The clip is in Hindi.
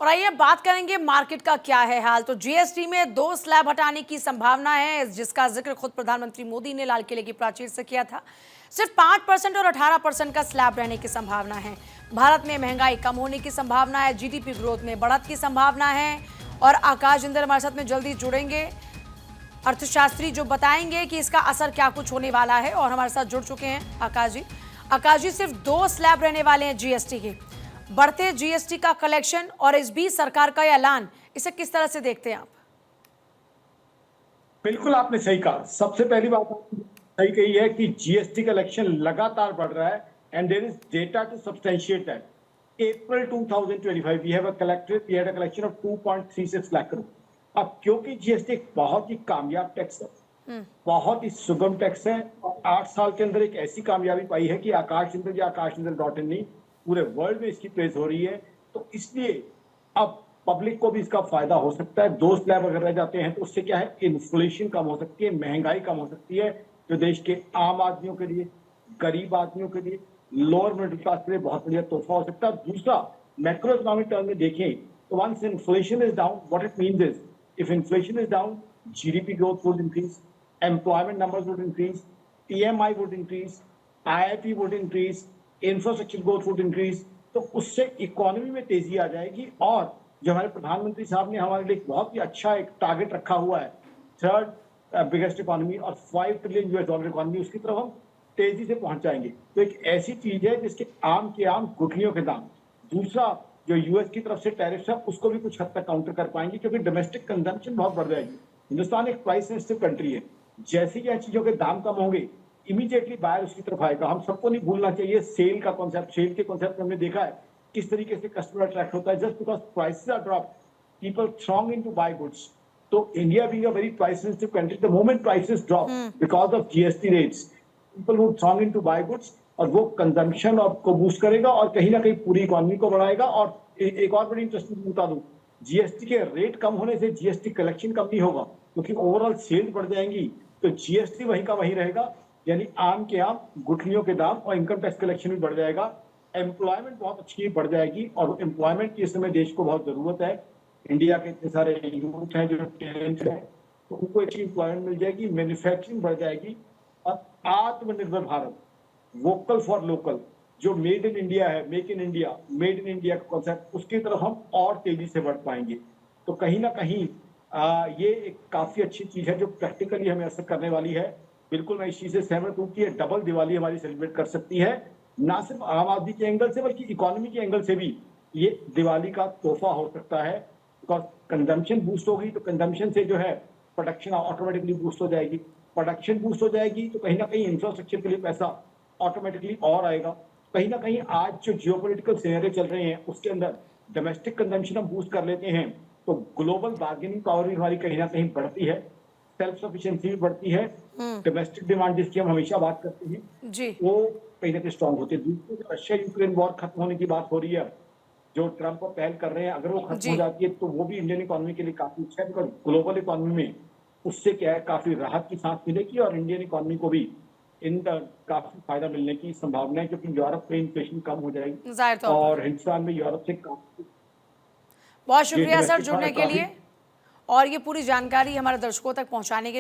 और आइए बात करेंगे मार्केट का क्या है हाल। तो जीएसटी में 2 स्लैब हटाने की संभावना है, जिसका जिक्र खुद प्रधानमंत्री मोदी ने लाल किले की प्राचीर से किया था। सिर्फ 5% और 18% का स्लैब रहने की संभावना है। भारत में महंगाई कम होने की संभावना है, जीडीपी ग्रोथ में बढ़त की संभावना है। और आकाश जिंदल हमारे साथ में जल्दी जुड़ेंगे, अर्थशास्त्री, जो बताएंगे कि इसका असर क्या कुछ होने वाला है। और हमारे साथ जुड़ चुके हैं आकाश जी। आकाश जी, सिर्फ 2 स्लैब रहने वाले हैं जीएसटी के। बढ़ते जीएसटी का कलेक्शन और इस बीच सरकार का ऐलान, इसे किस तरह से देखते हैं आप? बिल्कुल आपने सही कहा। सबसे पहली बात आपने सही कही है कि जीएसटी कलेक्शन लगातार बढ़ रहा है and there is data to substantiate that. April 2025 we had a collection of 2.36 lakh crore। अब क्योंकि जीएसटी एक बहुत ही कामयाब टैक्स है, बहुत ही सुगम टैक्स है और 8 साल के अंदर एक ऐसी कामयाबी पाई है कि आकाश जिंदल या आकाश जिंदल डॉट इन नहीं, पूरे वर्ल्ड में इसकी प्रेज हो रही है। तो इसलिए अब पब्लिक को भी इसका फायदा हो सकता है। 2 स्लैब अगर रह जाते हैं तो उससे क्या है, इन्फ्लेशन कम हो सकती है, महंगाई कम हो सकती है, जो देश के आम आदमियों के लिए, गरीब आदमियों के लिए, लोअर मिडिल क्लास के लिए बहुत बढ़िया तोहफा हो सकता है। दूसरा, मैक्रो इकोनॉमिक टर्म में देखें तो once inflation is down, what it means is if inflation is down, GDP growth would increase, employment numbers would increase, PMI would increase, IIP would increase, infrastructure growth would increase। तो उससे इकोनॉमी में तेजी आ जाएगी। और जो हमारे प्रधानमंत्री साहब ने हमारे लिए बहुत ही अच्छा एक टारगेट रखा हुआ है, थर्ड बिगेस्ट इकोनॉमी और $5 ट्रिलियन US इकोनॉमी, उसकी तरफ हम तेजी से पहुंच जाएंगे। तो एक ऐसी चीज है जिसके आम के आम गुठलियों के दाम। दूसरा, जो यूएस की तरफ से टैरिफ है उसको भी कुछ हद तक काउंटर कर पाएंगे, क्योंकि डोमेस्टिक कंजम्पशन बहुत बढ़ जाएगी। हिंदुस्तान एक प्राइस सेंसिटिव कंट्री है, जैसे ही चीजों के दाम कम होंगे इमीडिएटली बायर उसकी तरफ आएगा। हम सबको नहीं भूलना चाहिए सेल का कॉन्सेप्ट। सेल के कॉन्सेप्ट हमने देखा है किस तरीके से कस्टमर अट्रैक्ट होता है। Just because prices are drop, people throng into buy goods. तो India being a very price sensitive country, the moment prices drop because of GST rates, people would throng into buy goods, और वो कंजम्पशन को बूस्ट करेगा और कहीं ना कहीं पूरी इकोनॉमी को बढ़ाएगा। और एक और बड़ी इंटरेस्टिंग बता दूं, जीएसटी के रेट कम होने से जीएसटी कलेक्शन कम नहीं होगा, क्योंकि ओवरऑल सेल्स बढ़ जाएंगी। तो जीएसटी वहीं का वहीं रहेगा, यानी आम के आम गुठलियों के दाम, और इनकम टैक्स कलेक्शन भी बढ़ जाएगा। एम्प्लॉयमेंट बहुत अच्छी बढ़ जाएगी, और एम्प्लॉयमेंट की इस समय देश को बहुत जरूरत है। इंडिया के इतने सारे यूथ हैं जो टैलेंट है, तो उनको अच्छी एम्प्लॉयमेंट मिल जाएगी, मैन्युफैक्चरिंग बढ़ जाएगी। और आत्मनिर्भर भारत, वोकल फॉर लोकल, जो मेड इन इंडिया है, make in India, made in India का कॉन्सेप्ट, उसकी तरफ हम और तेजी से बढ़ पाएंगे। तो कहीं ना कहीं ये एक काफी अच्छी चीज है जो प्रैक्टिकली हमें असर करने वाली है। बिल्कुल मैं इस चीज से सहमत हूँ कि ये डबल दिवाली हमारी सेलिब्रेट कर सकती है, ना सिर्फ आम आदमी के एंगल से बल्कि इकोनॉमी के एंगल से भी ये दिवाली का तोहफा हो सकता है। बिकॉज कंजम्पशन बूस्ट होगी तो कंजम्पशन से जो है प्रोडक्शन ऑटोमेटिकली बूस्ट हो जाएगी, प्रोडक्शन बूस्ट हो जाएगी तो कहीं ना कहीं इंफ्रास्ट्रक्चर के लिए पैसा ऑटोमेटिकली और आएगा। कहीं ना कहीं आज जो जियोपॉलिटिकल सिनेरियो चल रहे हैं उसके अंदर डोमेस्टिक कंजम्पशन हम बूस्ट कर लेते हैं तो ग्लोबल बार्गेनिंग पावर भी हमारी कहीं ना कहीं बढ़ती है, सेल्फ सफिशिएंसी भी बढ़ती है, डोमेस्टिक डिमांड जिसकी हम हमेशा बात करते हैं जी। वो कहीं ना कहीं स्ट्रांग होती है। दूसरी जो रशिया यूक्रेन वॉर खत्म होने की बात हो रही है, जो ट्रंप पहल कर रहे हैं, अगर वो खत्म हो जी। जाती है तो वो भी इंडियन इकोनॉमी के लिए काफी अच्छा है, बिकॉज ग्लोबल इकोनॉमी में उससे क्या है काफी राहत की सांस मिलेगी और इंडियन इकोनॉमी को भी काफी फायदा मिलने की संभावना है, क्योंकि यूरोप में इन्फ्लेशन कम हो जाएगी जाहिर तौर पर। और हिंदुस्तान में यूरोप से काफी बहुत शुक्रिया सर डोमेस्टिक जुड़ने के काफी लिए, और ये पूरी जानकारी हमारे दर्शकों तक पहुंचाने के लिए।